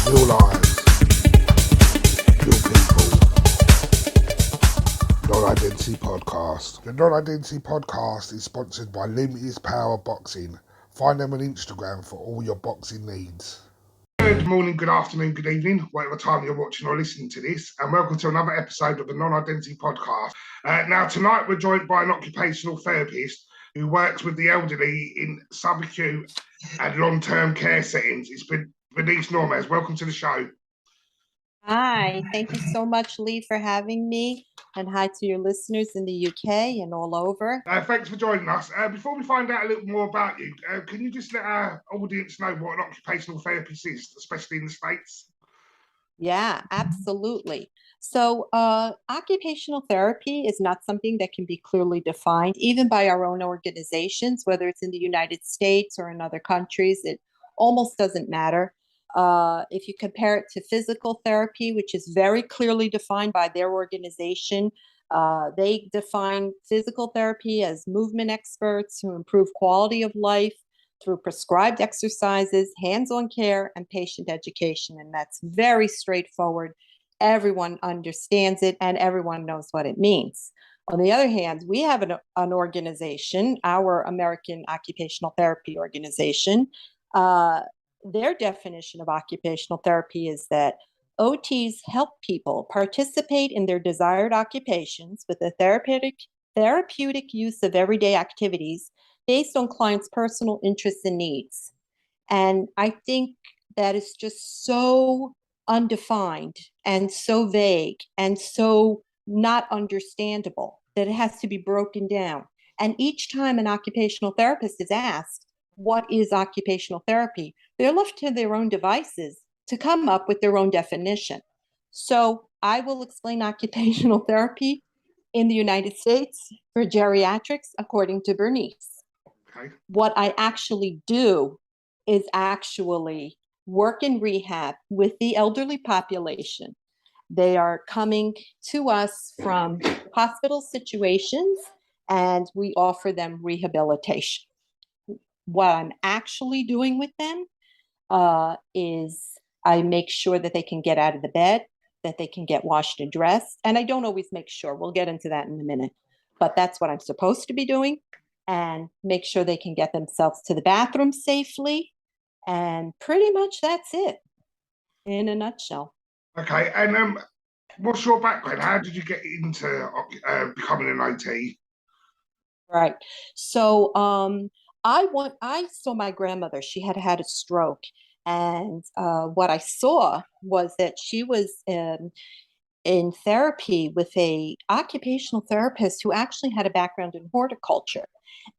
real lives, real people. Non-Identity Podcast. The Non-Identity Podcast is sponsored by Limitless Power Boxing. Find them on Instagram for all your boxing needs. Good morning, good afternoon, good evening, whatever time you're watching or listening to this, and welcome to another episode of the Non-Identity Podcast. Now, tonight we're joined by an occupational therapist who works with the elderly in subacute and long-term care settings. It's been Bernice Nemtzov. Welcome to the show. Hi, thank you so much, Lee, for having me. And hi to your listeners in the UK and all over. Thanks for joining us. Before we find out a little more about you, can you just let our audience know what an occupational therapist is, especially in the States? Yeah, absolutely. So, occupational therapy is not something that can be clearly defined, even by our own organizations, whether it's in the United States or in other countries. It almost doesn't matter. If you compare it to physical therapy, which is very clearly defined by their organization, they define physical therapy as movement experts who improve quality of life through prescribed exercises, hands-on care, and patient education. And that's very straightforward. Everyone understands it and everyone knows what it means. On the other hand, we have an organization, our American Occupational Therapy Organization. Their definition of occupational therapy is that OTs help people participate in their desired occupations with the therapeutic use of everyday activities based on clients' personal interests and needs. And I think that is just so undefined and so vague and so not understandable that it has to be broken down. And each time an occupational therapist is asked, what is occupational therapy? They're left to their own devices to come up with their own definition. So I will explain occupational therapy in the United States for geriatrics, according to Bernice. Okay. What I actually do is actually work in rehab with the elderly population. They are coming to us from hospital situations and we offer them rehabilitation. What I'm actually doing with them is I make sure that they can get out of the bed, that they can get washed and dressed. And I don't always make sure. We'll get into that in a minute. But that's what I'm supposed to be doing, and make sure they can get themselves to the bathroom safely. And pretty much that's it in a nutshell. Okay, and what's your background? How did you get into becoming an OT? Right. So I saw my grandmother. She had had a stroke, and what I saw was that she was in therapy with a occupational therapist who actually had a background in horticulture.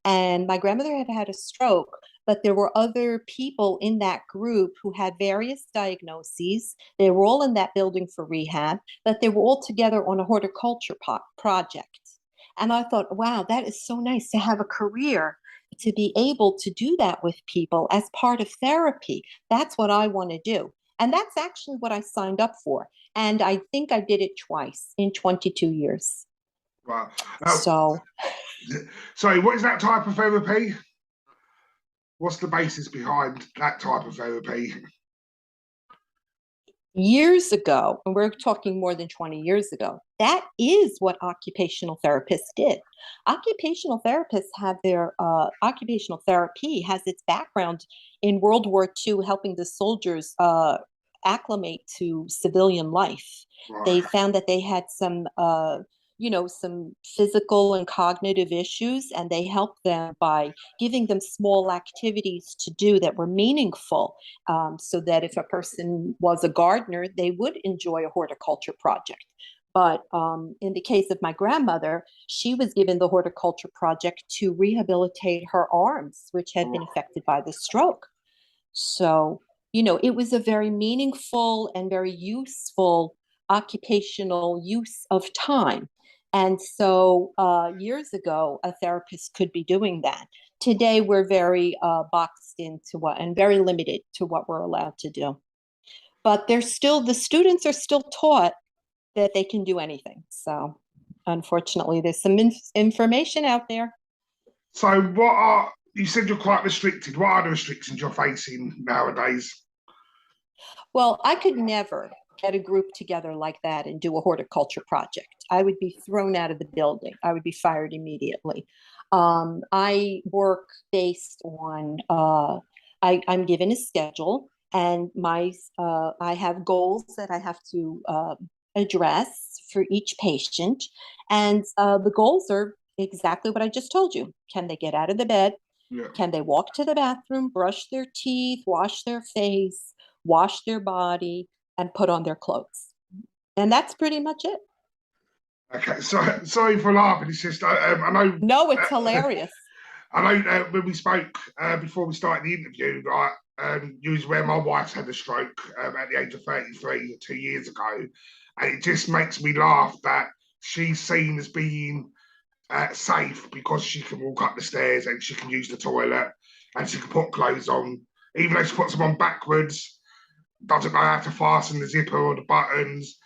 And my grandmother had had a stroke, but there were other people in that group who had various diagnoses. They were all in that building for rehab, but they were all together on a horticulture project. And I thought, wow, that is so nice to have a career, to be able to do that with people as part of therapy. That's what I want to do. And that's actually what I signed up for. And I think I did it twice in 22 years. Wow. So, Sorry, what is that type of therapy? What's the basis behind that type of therapy? years ago, and we're talking more than 20 years ago, that is what occupational therapists did. Occupational therapists have their occupational therapy has its background in World War II, helping the soldiers acclimate to civilian life. They Right. found that they had some physical and cognitive issues, and they helped them by giving them small activities to do that were meaningful, so that if a person was a gardener, they would enjoy a horticulture project. But in the case of my grandmother, she was given the horticulture project to rehabilitate her arms, which had been affected by the stroke. So, it was a very meaningful and very useful occupational use of time. And so years ago, a therapist could be doing that. Today, we're very boxed into and very limited to what we're allowed to do. But the students are still taught that they can do anything. So unfortunately, there's some information out there. So, you said you're quite restricted. What are the restrictions you're facing nowadays? Well, I could never get a group together like that and do a horticulture project. I would be thrown out of the building. I would be fired immediately. I work based on, I'm given a schedule, and I have goals that I have to address for each patient. And the goals are exactly what I just told you. Can they get out of the bed? Yeah. Can they walk to the bathroom, brush their teeth, wash their face, wash their body, and put on their clothes? And that's pretty much it. Okay, so sorry for laughing. It's just I know. No, it's hilarious. I know when we spoke before we started the interview, right? You was where my wife's had a stroke at the age of 33 2 years ago, and it just makes me laugh that she's seen as being safe because she can walk up the stairs and she can use the toilet and she can put clothes on, even though she puts them on backwards, doesn't know how to fasten the zipper or the buttons.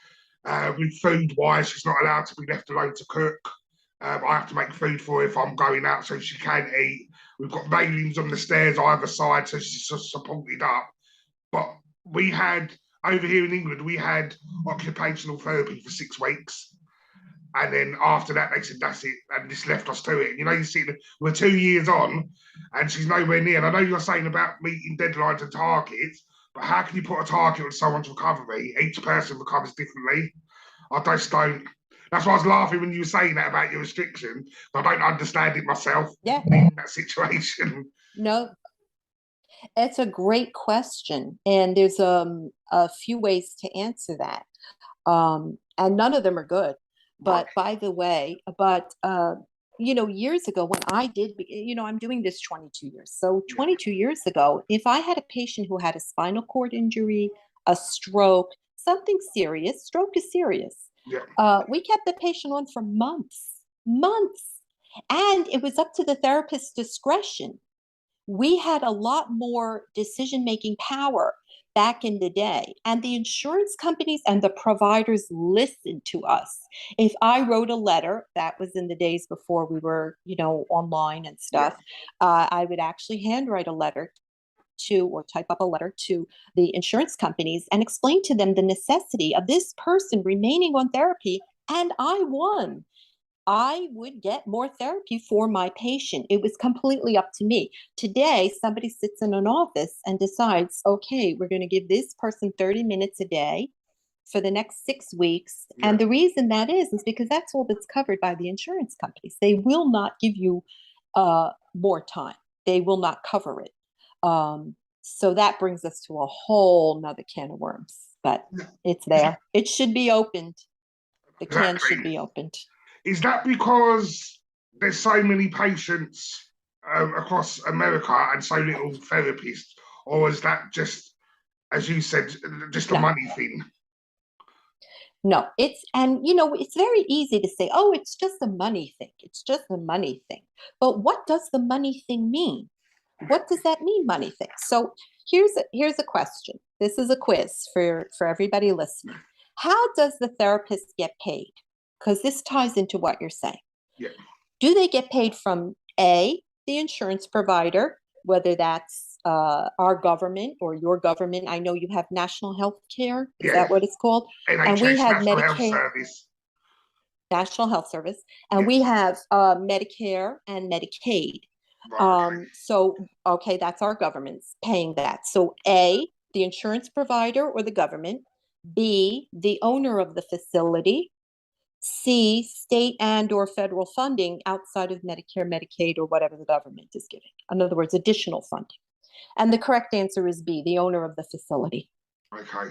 With food wise, she's not allowed to be left alone to cook. I have to make food for her if I'm going out so she can eat. We've got railings on the stairs either side so she's just supported up. But we had, over here in England, we had occupational therapy for 6 weeks. And then after that, they said, that's it. And just left us to it. You know, you see, we're 2 years on and she's nowhere near. And I know you're saying about meeting deadlines and targets, but how can you put a target on someone's recovery? Each person recovers differently. I just don't. That's why I was laughing when you were saying that about your restriction. I don't understand it myself Yeah. in that situation. No, it's a great question. And there's a few ways to answer that. And none of them are good. Right. But by the way, years ago when I did, I'm doing this 22 years. So Yeah. 22 years ago, if I had a patient who had a spinal cord injury, a stroke, something serious, stroke is serious. Yeah. We kept the patient on for months. And it was up to the therapist's discretion. We had a lot more decision-making power back in the day. And the insurance companies and the providers listened to us. If I wrote a letter, that was in the days before we were, online and stuff, I would actually handwrite a letter to, or type up a letter to the insurance companies and explain to them the necessity of this person remaining on therapy. And I won. I would get more therapy for my patient. It was completely up to me. Today, somebody sits in an office and decides, okay, we're going to give this person 30 minutes a day for the next 6 weeks. Yeah. And the reason that is because that's all that's covered by the insurance companies. They will not give you more time. They will not cover it. So that brings us to a whole nother can of worms, but it's there. It should be opened. The can should be opened. Is that because there's so many patients across America and so little therapists, or is that just, as you said, just a money thing? No, it's very easy to say, oh, it's just a money thing. It's just a money thing. But what does the money thing mean? What does that mean, money thing? So here's a question. This is a quiz for everybody listening. How does the therapist get paid? Because this ties into what you're saying. Yeah. Do they get paid from A, the insurance provider, whether that's our government or your government? I know you have national health care. Is that what it's called? NHS, and we have National Medicaid, Health Service. National Health Service, and we have Medicare and Medicaid. Right. So, okay, that's our government's paying that. So A, the insurance provider or the government. B, the owner of the facility. C, state and or federal funding outside of Medicare, Medicaid, or whatever the government is giving. In other words, additional funding. And the correct answer is B, the owner of the facility. Okay.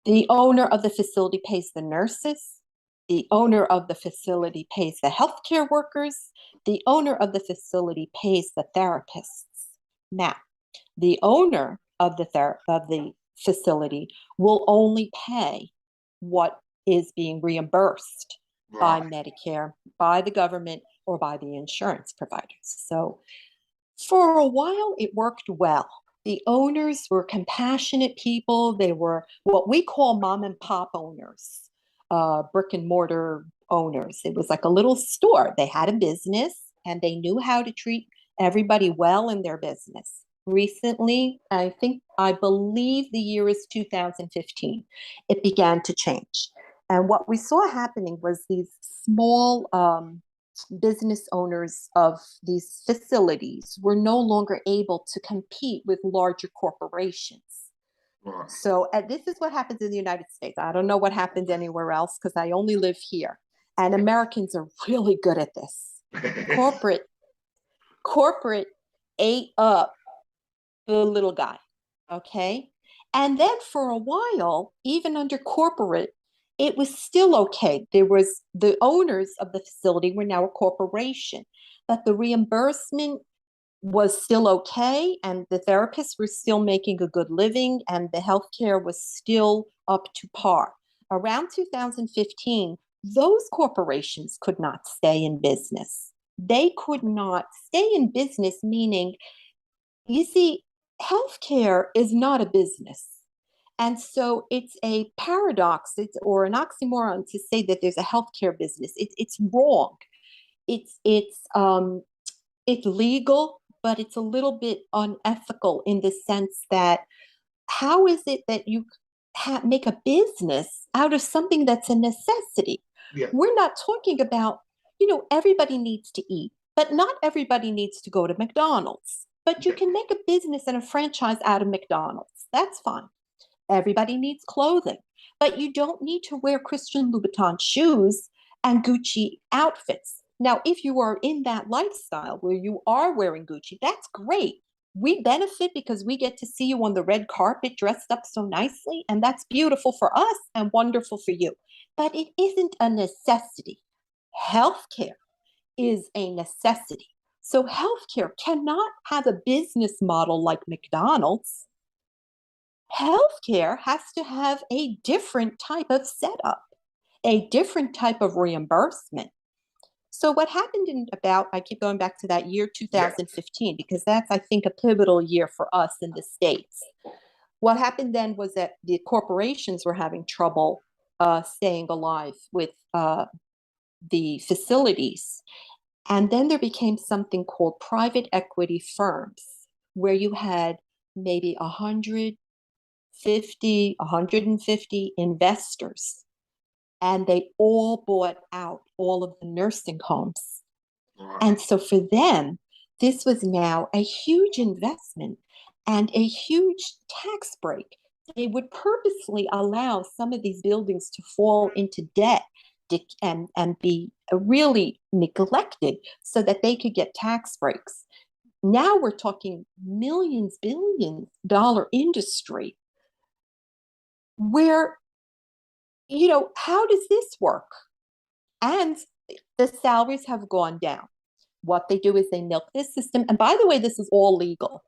The owner of the facility pays the nurses. The owner of the facility pays the healthcare workers. The owner of the facility pays the therapists. Now, the owner of the facility will only pay what is being reimbursed by Medicare, by the government, or by the insurance providers. So for a while, it worked well. The owners were compassionate people. They were what we call mom and pop owners, brick and mortar owners. It was like a little store. They had a business and they knew how to treat everybody well in their business. recently, I believe the year is 2015, it began to change. And what we saw happening was these small business owners of these facilities were no longer able to compete with larger corporations. Right. So this is what happens in the United States. I don't know what happens anywhere else because I only live here. And Americans are really good at this. Corporate corporate ate up the little guy. Okay. And then for a while, even under corporate, it was still okay. There was the owners of the facility were now a corporation, but the reimbursement was still okay, and the therapists were still making a good living, and the healthcare was still up to par. Around 2015, those corporations could not stay in business. They could not stay in business, meaning, you see, healthcare is not a business. And so it's a paradox or an oxymoron to say that there's a healthcare business. It's wrong. It's it's um, it's legal, but it's a little bit unethical in the sense that how is it that you make a business out of something that's a necessity? Yeah. We're not talking about, everybody needs to eat, but not everybody needs to go to McDonald's. But you can make a business and a franchise out of McDonald's. That's fine. Everybody needs clothing, but you don't need to wear Christian Louboutin shoes and Gucci outfits. Now, if you are in that lifestyle where you are wearing Gucci, that's great. We benefit because we get to see you on the red carpet dressed up so nicely, and that's beautiful for us and wonderful for you. But it isn't a necessity. Healthcare is a necessity. So, healthcare cannot have a business model like McDonald's. Healthcare has to have a different type of setup, a different type of reimbursement. So what happened I keep going back to that year 2015, because that's, I think, a pivotal year for us in the States. What happened then was that the corporations were having trouble staying alive with the facilities. And then there became something called private equity firms, where you had maybe 150 investors, and they all bought out all of the nursing homes. And so for them, this was now a huge investment and a huge tax break. They would purposely allow some of these buildings to fall into debt and be really neglected so that they could get tax breaks. Now we're talking millions, billions dollar industry where, how does this work? And the salaries have gone down. What they do is they milk this system. And by the way, this is all legal.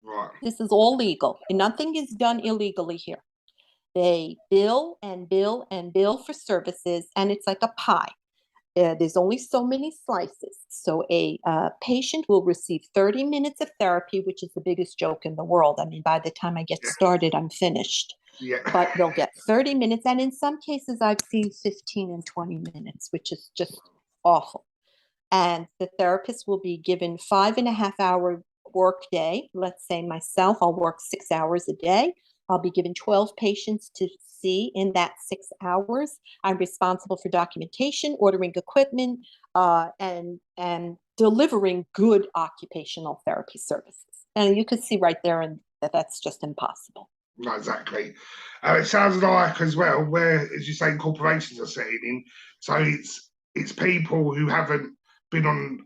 Right. This is all legal. And nothing is done illegally here. They bill and bill and bill for services, and it's like a pie. There's only so many slices. So a patient will receive 30 minutes of therapy, which is the biggest joke in the world. I mean, by the time I get started, I'm finished. Yeah. But they'll get 30 minutes. And in some cases, I've seen 15 and 20 minutes, which is just awful. And the therapist will be given 5.5 hour work day. Let's say myself, I'll work 6 hours a day. I'll be given 12 patients to see in that 6 hours. I'm responsible for documentation, ordering equipment, and delivering good occupational therapy services. And you can see right there that that's just impossible. No, exactly. It sounds like as well where, as you say, corporations are setting in. So it's people who haven't been on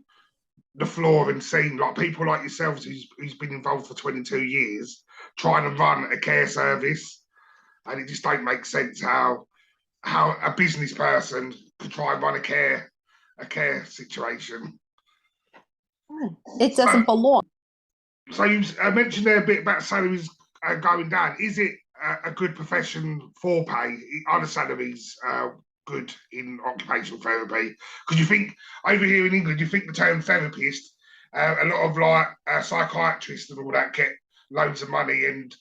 the floor and seen, like people like yourselves who's been involved for 22 years trying to run a care service, and it just don't make sense how a business person could try and run a care situation. It doesn't belong. So you mentioned there a bit about salaries going down. Is it a good profession for pay? Are the salaries good in occupational therapy? Because you think over here in England, you think the term therapist, a lot of like psychiatrists and all that get loads of money. And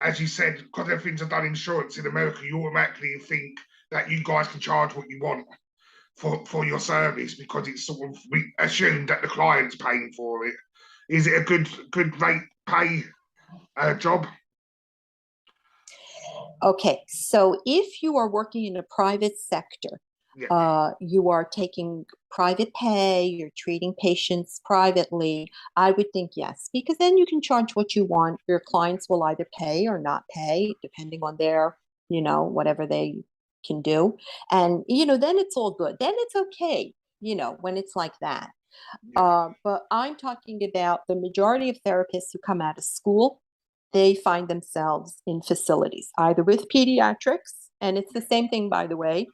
as you said, because everything's done insurance in America, you automatically think that you guys can charge what you want for your service because it's sort of assumed that the client's paying for it. Is it a good rate pay job? Okay, so if you are working in a private sector, you are taking private pay, you're treating patients privately, I would think yes, because then you can charge what you want. Your clients will either pay or not pay, depending on their, whatever they can do. And, then it's all good. Then it's okay, when it's like that. But I'm talking about the majority of therapists who come out of school, they find themselves in facilities, either with pediatrics, and it's the same thing, by the way,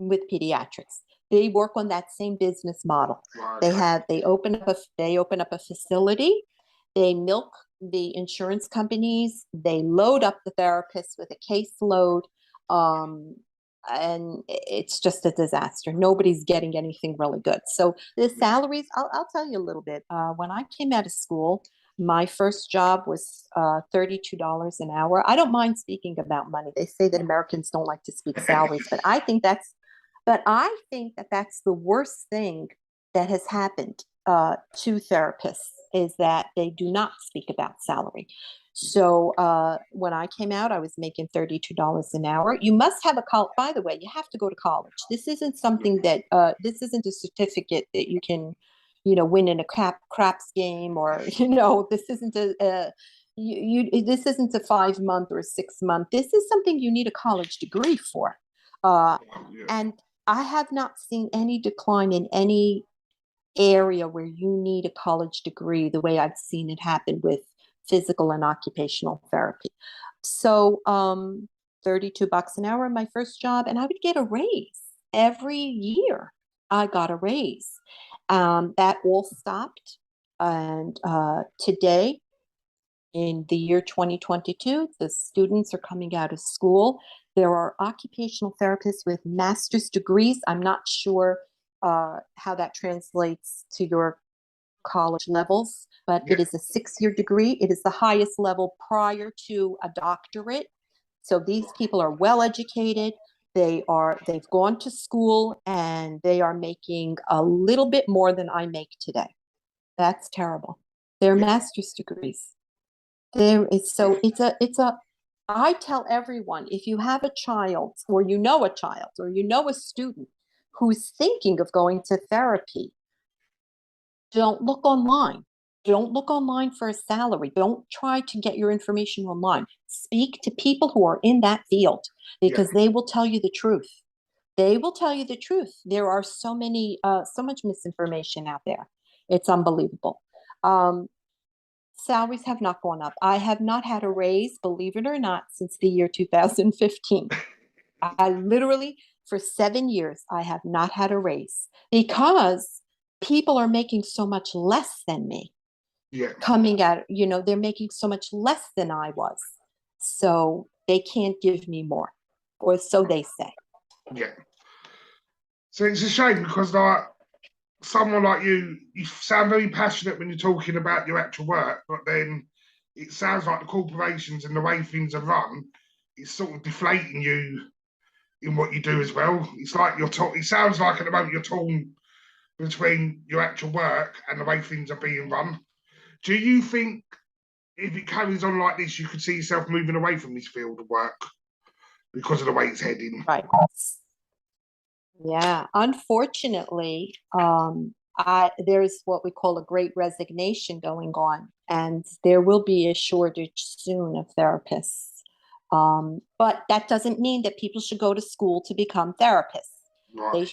with pediatrics. They work on that same business model. They open up a facility, they milk the insurance companies, they load up the therapists with a caseload, and it's just a disaster. Nobody's getting anything really good. So the salaries, I'll tell you a little bit. When I came out of school, my first job was $32 an hour. I don't mind speaking about money. They say that Americans don't like to speak salaries, but I think that's the worst thing that has happened to therapists, is that they do not speak about salary. So when I came out, I was making $32 an hour. You must have by the way, you have to go to college. This isn't something that, this isn't a certificate that you can, win in a craps game, or, this isn't this isn't a 5 month or a 6 month. This is something you need a college degree for. And I have not seen any decline in any area where you need a college degree the way I've seen it happen with physical and occupational therapy. So 32 bucks an hour in my first job, and I would get a raise every year. I got a raise. That all stopped. And today, in the year 2022, the students are coming out of school. There are occupational therapists with master's degrees. I'm not sure how that translates to your college levels, but it is a 6-year degree. It is the highest level prior to a doctorate. So these people are well educated. They've gone to school, and they are making a little bit more than I make today. That's terrible. They're master's degrees. I tell everyone, if you have a child, or a student who's thinking of going to therapy, don't look online. Don't look online for a salary. Don't try to get your information online. Speak to people who are in that field, because they will tell you the truth. They will tell you the truth. There are so much misinformation out there. It's unbelievable. Salaries have not gone up. I have not had a raise, believe it or not, since the year 2015. I literally, for 7 years, I have not had a raise, because people are making so much less than me. Coming at, they're making so much less than I was. So they can't give me more, or so they say. Yeah. So it's a shame, because someone like you sound very passionate when you're talking about your actual work, but then it sounds like the corporations and the way things are run, it's sort of deflating you in what you do as well. It's like it sounds like at the moment you're torn between your actual work and the way things are being run. Do you think if it carries on like this, you could see yourself moving away from this field of work because of the way it's heading? Right. Yeah. Unfortunately, there's what we call a great resignation going on, and there will be a shortage soon of therapists. But that doesn't mean that people should go to school to become therapists. Right.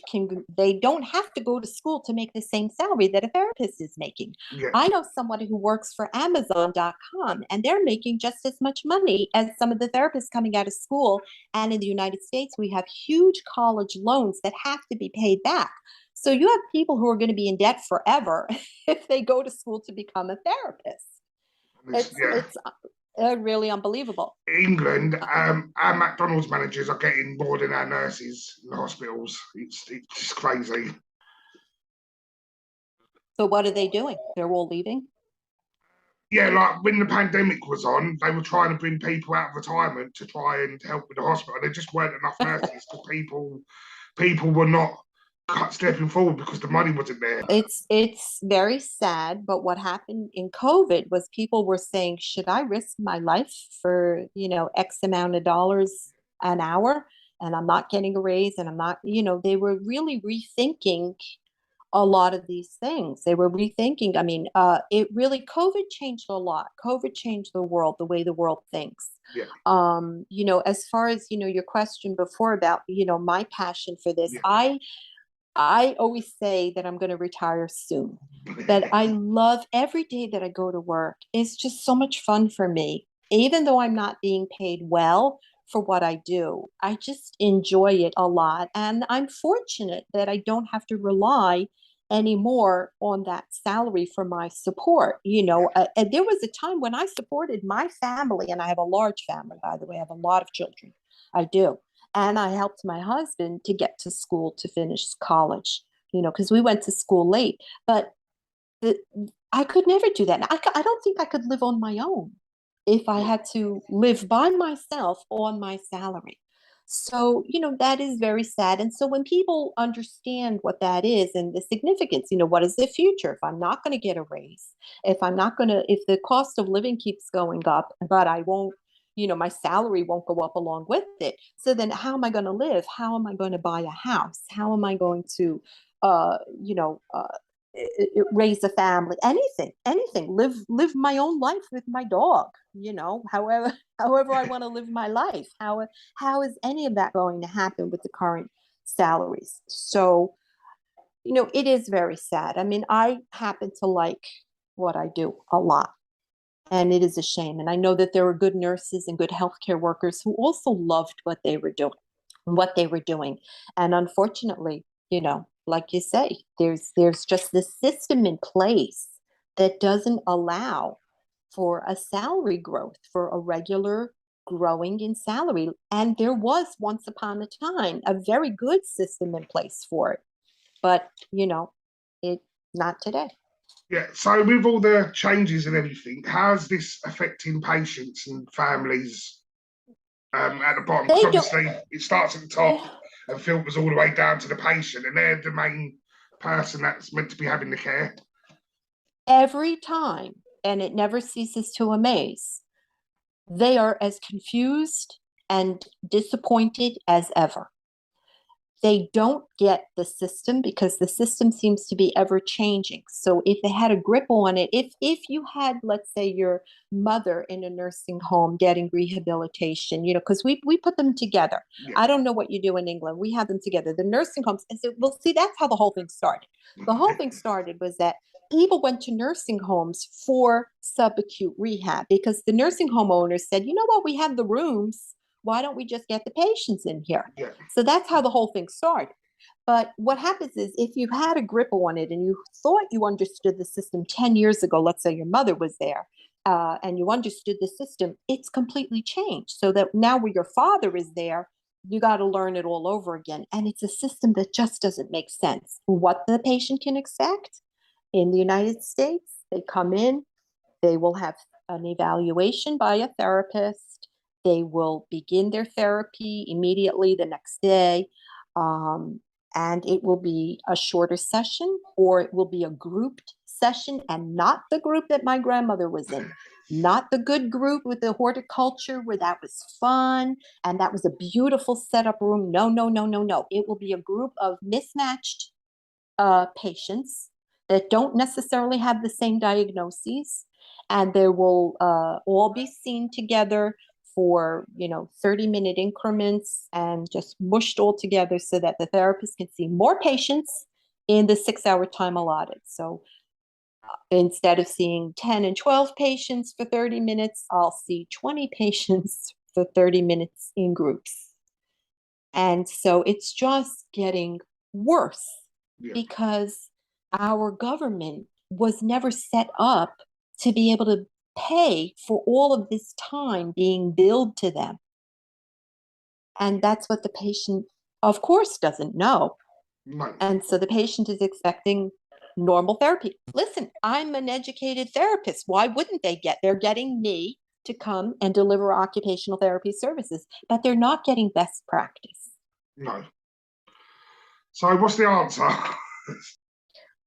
They don't have to go to school to make the same salary that a therapist is making. Yeah. I know somebody who works for Amazon.com, and they're making just as much money as some of the therapists coming out of school. And in the United States, we have huge college loans that have to be paid back. So you have people who are going to be in debt forever if they go to school to become a therapist. It's really unbelievable. England, our McDonald's managers are getting more than our nurses in the hospitals. It's just crazy. So what are they doing? They're all leaving? Yeah, like when the pandemic was on, they were trying to bring people out of retirement to try and help with the hospital. There just weren't enough nurses, because people were not stepping forward because the money wasn't there. It's very sad, but what happened in COVID was people were saying, should I risk my life for, X amount of dollars an hour? And I'm not getting a raise and I'm not, they were really rethinking a lot of these things. They were rethinking. I mean, it really, COVID changed a lot. COVID changed the world, the way the world thinks. Yeah. As far as, your question before about, my passion for this, Yeah. I always say that I'm going to retire soon, that I love every day that I go to work. It's just so much fun for me. Even though I'm not being paid well for what I do, I just enjoy it a lot. And I'm fortunate that I don't have to rely anymore on that salary for my support. And there was a time when I supported my family, and I have a large family, by the way, I have a lot of children. I do. And I helped my husband to get to school to finish college, because we went to school late. But the, I could never do that. I don't think I could live on my own if I had to live by myself on my salary. So, that is very sad. And so when people understand what that is and the significance, what is the future? If I'm not going to get a raise, if the cost of living keeps going up, but I won't, my salary won't go up along with it. So then how am I going to live? How am I going to buy a house? How am I going to, uh, you know, uh, raise a family, anything, live my own life with my dog, however however I want to live my life. How is any of that going to happen with the current salaries? So, it is very sad. I mean, I happen to like what I do a lot, and it is a shame. And I know that there are good nurses and good healthcare workers who also loved what they were doing. And unfortunately, like you say, there's just this system in place that doesn't allow for a salary growth, for a regular growing in salary. And there was once upon a time a very good system in place for it. But, it not today. Yeah. So with all the changes and everything, how's this affecting patients and families at the bottom? Because They don't. obviously it starts at the top and filters all the way down to the patient, and they're the main person that's meant to be having the care. Every time, and it never ceases to amaze, they are as confused and disappointed as ever. They don't get the system because the system seems to be ever changing. So if they had a grip on it, if you had, let's say, your mother in a nursing home getting rehabilitation, because we put them together. Yeah. I don't know what you do in England. We have them together. The nursing homes, and so well, see, that's how the whole thing started. The whole thing started was that people went to nursing homes for subacute rehab because the nursing home owners said, you know what, we have the rooms, why don't we just get the patients in here? Yeah. So that's how the whole thing started. But what happens is if you had a grip on it and you thought you understood the system 10 years ago, let's say your mother was there, and you understood the system, it's completely changed. So that now where your father is there, you got to learn it all over again. And it's a system that just doesn't make sense. What the patient can expect in the United States, they come in, they will have an evaluation by a therapist. They will begin their therapy immediately the next day. Um, and it will be a shorter session or it will be a grouped session, and not the group that my grandmother was in, not the good group with the horticulture where that was fun and that was a beautiful setup room. No, no, no, no, no. It will be a group of mismatched patients that don't necessarily have the same diagnoses, and they will all be seen together for 30-minute increments and just mushed all together so that the therapist can see more patients in the 6-hour time allotted. So instead of seeing 10 and 12 patients for 30 minutes, I'll see 20 patients for 30 minutes in groups. And so it's just getting worse. Yeah. Because our government was never set up to be able to pay for all of this time being billed to them. And that's what the patient, of course, doesn't know. No. And so the patient is expecting normal therapy. Listen, I'm an educated therapist. Why wouldn't they get? They're getting me to come and deliver occupational therapy services, but they're not getting best practice. No. So what's the answer?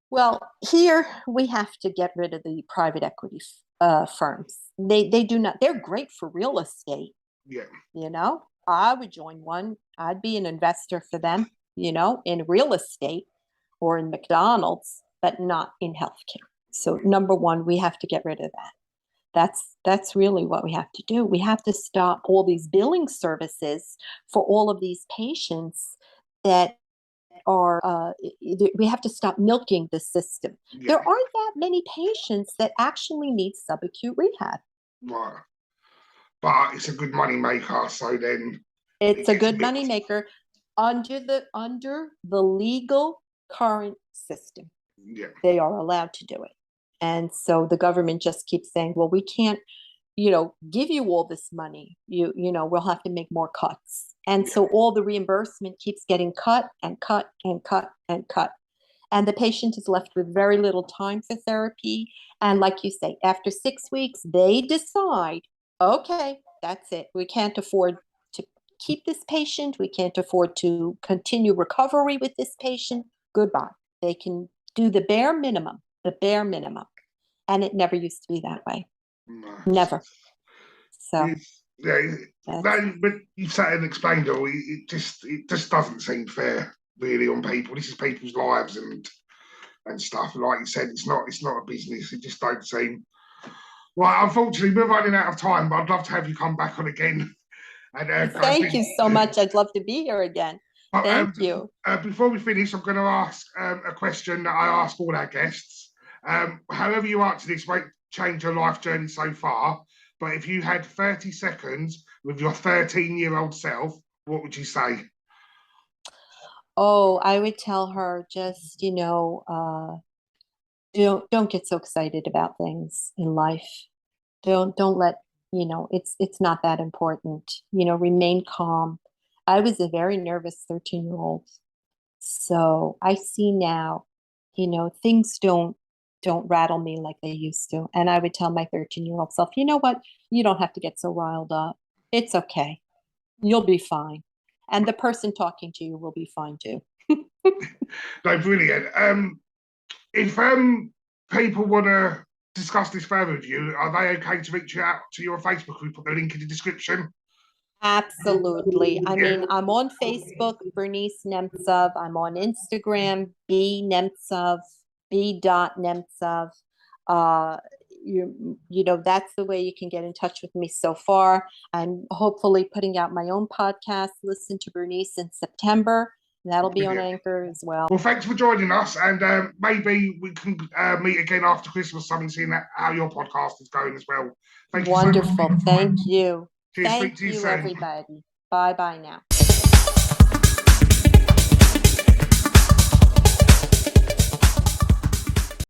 Well, here we have to get rid of the private equity firms. They do not. They're great for real estate. Yeah. You know, I would join one. I'd be an investor for them. You know, in real estate or in McDonald's, but not in healthcare. So number one, we have to get rid of that. That's really what we have to do. We have to stop all these billing services for all of these patients that are we have to stop milking the system. Yeah. There aren't that many patients that actually need subacute rehab. Right. But it's a good money maker, so then It's a good money maker under the legal current system. Yeah. They are allowed to do it. And so the government just keeps saying, well, we can't, give you all this money. We'll have to make more cuts. And so all the reimbursement keeps getting cut and cut and cut and cut. And the patient is left with very little time for therapy. And like you say, after 6 weeks, they decide, okay, that's it. We can't afford to keep this patient. We can't afford to continue recovery with this patient. Goodbye. They can do the bare minimum. And it never used to be that way. No. Never. So but you sat and explained it all. It just doesn't seem fair, really, on people. This is people's lives and stuff. Like you said, it's not a business. It just don't seem. Well, unfortunately, we're running out of time, but I'd love to have you come back on again. And thank you so much. I'd love to be here again. Thank you. Before we finish, I'm going to ask a question that I ask all our guests. However you answer this won't change your life journey so far, but if you had 30 seconds with your 13-year-old self, what would you say? Oh, I would tell her just, don't get so excited about things in life. Don't let, it's not that important. Remain calm. I was a very nervous 13-year-old. So I see now, things don't rattle me like they used to. And I would tell my 13-year-old self, you know what? You don't have to get so riled up. It's okay. You'll be fine. And the person talking to you will be fine too. No, brilliant. If people want to discuss this further with you, are they okay to reach out to you on Facebook? We put the link in the description. Absolutely. I mean, I'm on Facebook, Bernice Nemtzov. I'm on Instagram, B.Nemtzov, B.Nemtzov. That's the way you can get in touch with me so far. I'm hopefully putting out my own podcast, Listen to Bernice, in September. And that'll be on Anchor as well. Well, thanks for joining us, and maybe we can meet again after Christmas, seeing how your podcast is going as well. Wonderful. Thank you. Cheers. Thank you, everybody. Bye-bye now.